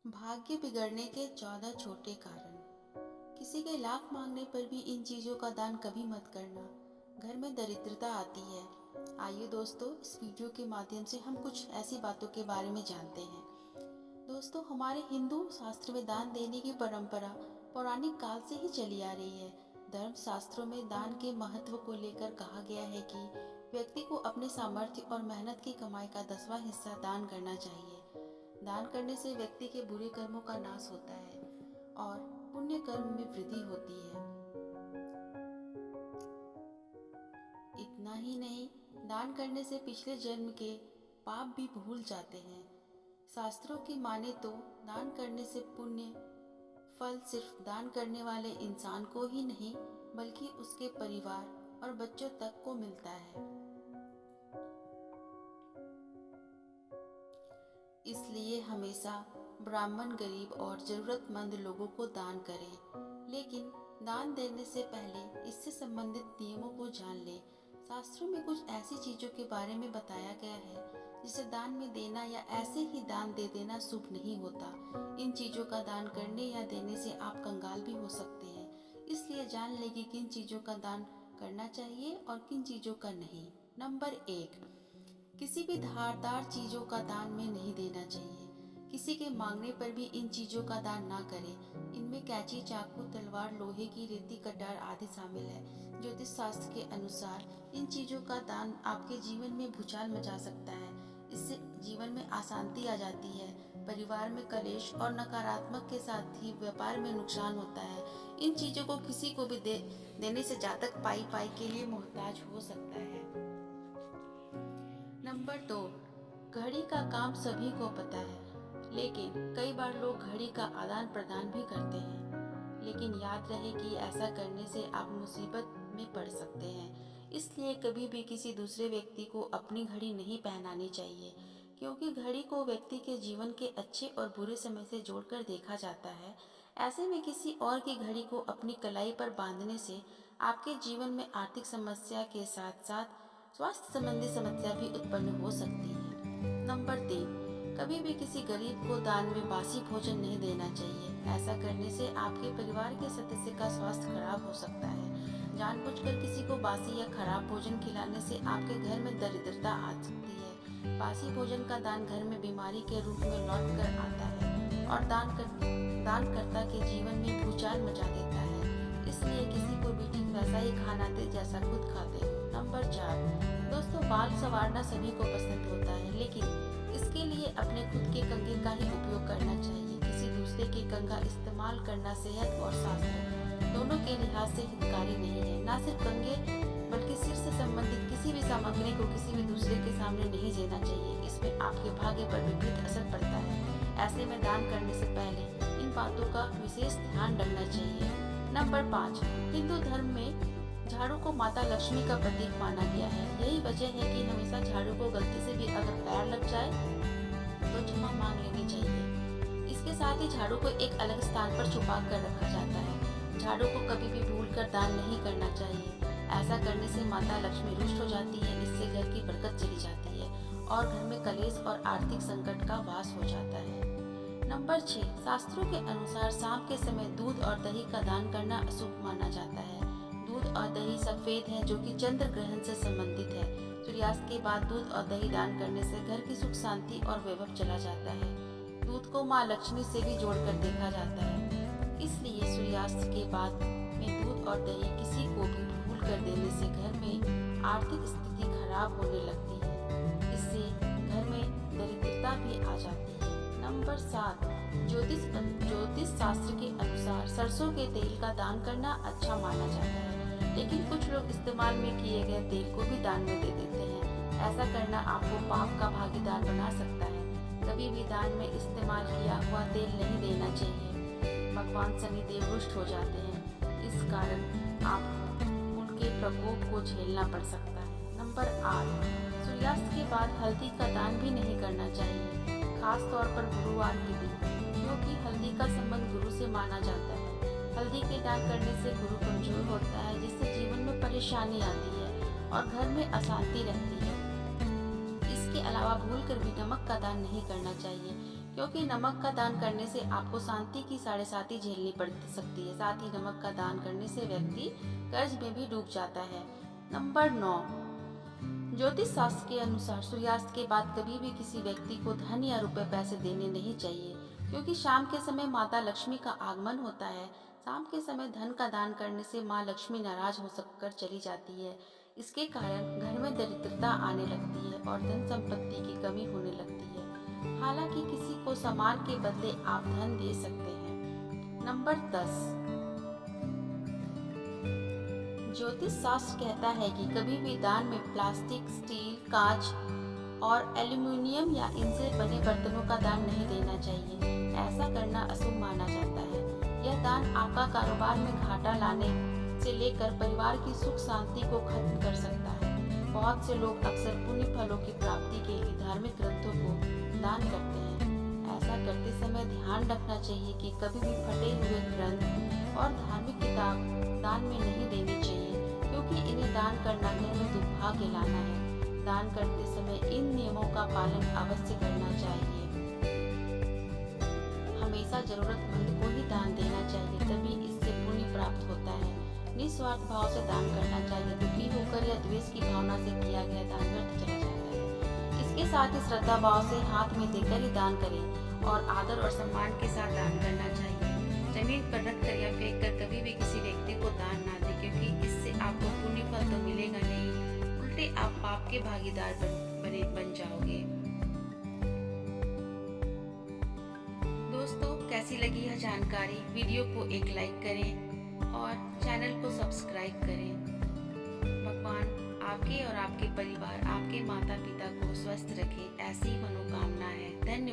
भाग्य बिगड़ने के 14 छोटे कारण। किसी के लाख मांगने पर भी इन चीजों का दान कभी मत करना। घर में दरिद्रता आती है। आइए दोस्तों, इस वीडियो के माध्यम से हम कुछ ऐसी बातों के बारे में जानते हैं। दोस्तों, हमारे हिंदू शास्त्र में दान देने की परंपरा पौराणिक काल से ही चली आ रही है। धर्म शास्त्रों में दान के महत्व को लेकर कहा गया है कि व्यक्ति को अपने सामर्थ्य और मेहनत की कमाई का 10वां हिस्सा दान करना चाहिए। दान करने से व्यक्ति के बुरे कर्मों का नाश होता है और पुण्य कर्म में वृद्धि होती है। इतना ही नहीं, दान करने से पिछले जन्म के पाप भी भूल जाते हैं। शास्त्रों की माने तो दान करने से पुण्य फल सिर्फ दान करने वाले इंसान को ही नहीं बल्कि उसके परिवार और बच्चों तक को मिलता है। इसलिए हमेशा ब्राह्मण, गरीब और जरूरतमंद लोगों को दान करें। लेकिन दान देने से पहले इससे संबंधित नियमों को जान लें। शास्त्रों में कुछ ऐसी चीजों के बारे में बताया गया है जिसे दान में देना या ऐसे ही दान दे देना शुभ नहीं होता। इन चीजों का दान करने या देने से आप कंगाल भी हो सकते हैं। इसलिए जान लें कि किन चीजों का दान करना चाहिए और किन चीजों का नहीं। नंबर 1, किसी भी धारदार चीजों का दान में नहीं देना चाहिए। किसी के मांगने पर भी इन चीजों का दान ना करें। इनमें कैंची, चाकू, तलवार, लोहे की रेती, कटार आदि शामिल है। ज्योतिष शास्त्र के अनुसार इन चीजों का दान आपके जीवन में भूचाल मचा सकता है। इससे जीवन में अशांति आ जाती है, परिवार में कलेश और नकारात्मक के साथ ही व्यापार में नुकसान होता है। इन चीजों को किसी को भी देने से जातक पाई के लिए मोहताज हो सकता है। नंबर 2, घड़ी का काम सभी को पता है, लेकिन कई बार लोग घड़ी का आदान प्रदान भी करते हैं। लेकिन याद रहे कि ऐसा करने से आप मुसीबत में पड़ सकते हैं। इसलिए कभी भी किसी दूसरे व्यक्ति को अपनी घड़ी नहीं पहनानी चाहिए, क्योंकि घड़ी को व्यक्ति के जीवन के अच्छे और बुरे समय से जोड़कर देखा जाता है। ऐसे में किसी और की घड़ी को अपनी कलाई पर बांधने से आपके जीवन में आर्थिक समस्या के साथ साथ स्वास्थ्य संबंधी समस्या भी उत्पन्न हो सकती है। नंबर 3, कभी भी किसी गरीब को दान में बासी भोजन नहीं देना चाहिए। ऐसा करने से आपके परिवार के सदस्य का स्वास्थ्य खराब हो सकता है। जानबूझकर किसी को बासी या खराब भोजन खिलाने से आपके घर में दरिद्रता आ सकती है। बासी भोजन का दान घर में बीमारी के रूप में लौट कर आता है और दानकर्ता के जीवन में भूचाल मचा देता है। इसलिए किसी को भी ठीक वैसा ही खाना दे जैसा खुद खाते हैं। नंबर 4, दोस्तों, बाल संवारना सभी को पसंद होता है, लेकिन इसके लिए अपने खुद के कंघे का ही उपयोग करना चाहिए। किसी दूसरे के कंघा इस्तेमाल करना सेहत और स्वास्थ्य दोनों के लिहाज से हितकारी नहीं है। न सिर्फ कंघे बल्कि सिर से संबंधित किसी भी सामग्री को किसी भी दूसरे के सामने नहीं देना चाहिए। इसमें आपके भाग्य पर विपरीत असर पड़ता है। ऐसे में दान करने से पहले इन बातों का विशेष ध्यान रखना चाहिए। नंबर 5, हिंदू धर्म में झाड़ू को माता लक्ष्मी का प्रतीक माना गया है। यही वजह है कि हमेशा झाड़ू को गलती से भी अगर पैर लग जाए तो क्षमा मांग लेनी चाहिए। इसके साथ ही झाड़ू को एक अलग स्थान पर छुपा कर रखा जाता है। झाड़ू को कभी भी भूलकर दान नहीं करना चाहिए। ऐसा करने से माता लक्ष्मी रुष्ट हो जाती है। इससे घर की बरकत चली जाती है और घर में कलेश और आर्थिक संकट का वास हो जाता है। नंबर 6, शास्त्रों के अनुसार शाम के समय दूध और दही का दान करना अशुभ माना जाता है। दूध और दही सफेद है, जो कि चंद्र ग्रहण से संबंधित है। सूर्यास्त के बाद दूध और दही दान करने से घर की सुख शांति और वैभव चला जाता है। दूध को माँ लक्ष्मी से भी जोड़कर देखा जाता है। इसलिए सूर्यास्त के बाद में दूध और दही किसी को भी भूल कर देने से घर में आर्थिक स्थिति खराब होने लगती है। इससे घर में दरिद्रता भी आ जाती है। नंबर 7, ज्योतिष शास्त्र के अनुसार सरसों के तेल का दान करना अच्छा माना जाता है, लेकिन कुछ लोग इस्तेमाल में किए गए तेल को भी दान में दे देते हैं। ऐसा करना आपको पाप का भागीदार बना सकता है। कभी भी दान में इस्तेमाल किया हुआ तेल नहीं देना चाहिए। भगवान शनिदेव रुष्ट हो जाते हैं। इस कारण आपको उनके प्रकोप को झेलना पड़ सकता है। नंबर 8, सूर्यास्त के बाद हल्दी का दान भी नहीं करना चाहिए, खास तौर पर गुरुवार के दिन, क्योंकि हल्दी का संबंध गुरु से माना जाता है। हल्दी के दान करने से गुरु कमजोर होता है, जिससे जीवन में परेशानी आती है और घर में अशांति रहती है। इसके अलावा भूलकर भी नमक का दान नहीं करना चाहिए, क्योंकि नमक का दान करने से आपको शांति की 7.5 झेलनी पड़ सकती है। साथ ही नमक का दान करने से व्यक्ति कर्ज में भी डूब जाता है। नंबर 9, ज्योतिष शास्त्र के अनुसार सूर्यास्त के बाद कभी भी किसी व्यक्ति को धन या रुपए पैसे देने नहीं चाहिए, क्योंकि शाम के समय माता लक्ष्मी का आगमन होता है। शाम के समय धन का दान करने से माँ लक्ष्मी नाराज हो सककर चली जाती है। इसके कारण घर में दरिद्रता आने लगती है और धन संपत्ति की कमी होने लगती है। हालांकि किसी को सामान के बदले आप धन दे सकते हैं। नंबर 10, ज्योतिष शास्त्र कहता है कि कभी भी दान में प्लास्टिक, स्टील, कांच और एल्यूमिनियम या इनसे बने बर्तनों का दान नहीं देना चाहिए। ऐसा करना अशुभ माना जाता है। यह दान आपका कारोबार में घाटा लाने से लेकर परिवार की सुख शांति को खत्म कर सकता है। बहुत से लोग अक्सर पुण्य फलों की प्राप्ति के लिए धार्मिक ग्रंथों को दान करते हैं। ऐसा करते समय ध्यान रखना चाहिए कि कभी भी फटे हुए ग्रंथ और धार्मिक किताब दान में नहीं देनी चाहिए, क्योंकि इन्हें दान करना घर में दुर्भाग्य लाना है। दान करते समय इन नियमों का पालन अवश्य करना चाहिए। हमेशा जरूरतमंद को ही दान देना चाहिए, तभी इससे पुण्य प्राप्त होता है। निस्वार्थ भाव से दान करना चाहिए। दुखी होकर या द्वेष की भावना से किया गया दान व्यर्थ चला जाता है। इसके साथ ही श्रद्धा भाव से हाथ में देकर ही दान करें और आदर और सम्मान के साथ दान करना चाहिए। जमीन पर रख कर या फेंक कर कभी भी किसी व्यक्ति को दान ना दें, क्योंकि इससे आपको पुण्य फल तो मिलेगा नहीं, उल्टे आप पाप के भागीदार बन जाओगे। दोस्तों, कैसी लगी यह जानकारी? वीडियो को एक लाइक करें और चैनल को सब्सक्राइब करें। भगवान आपके और आपके परिवार, आपके माता पिता को स्वस्थ रखे, ऐसी मनोकामना है। धन्यवाद।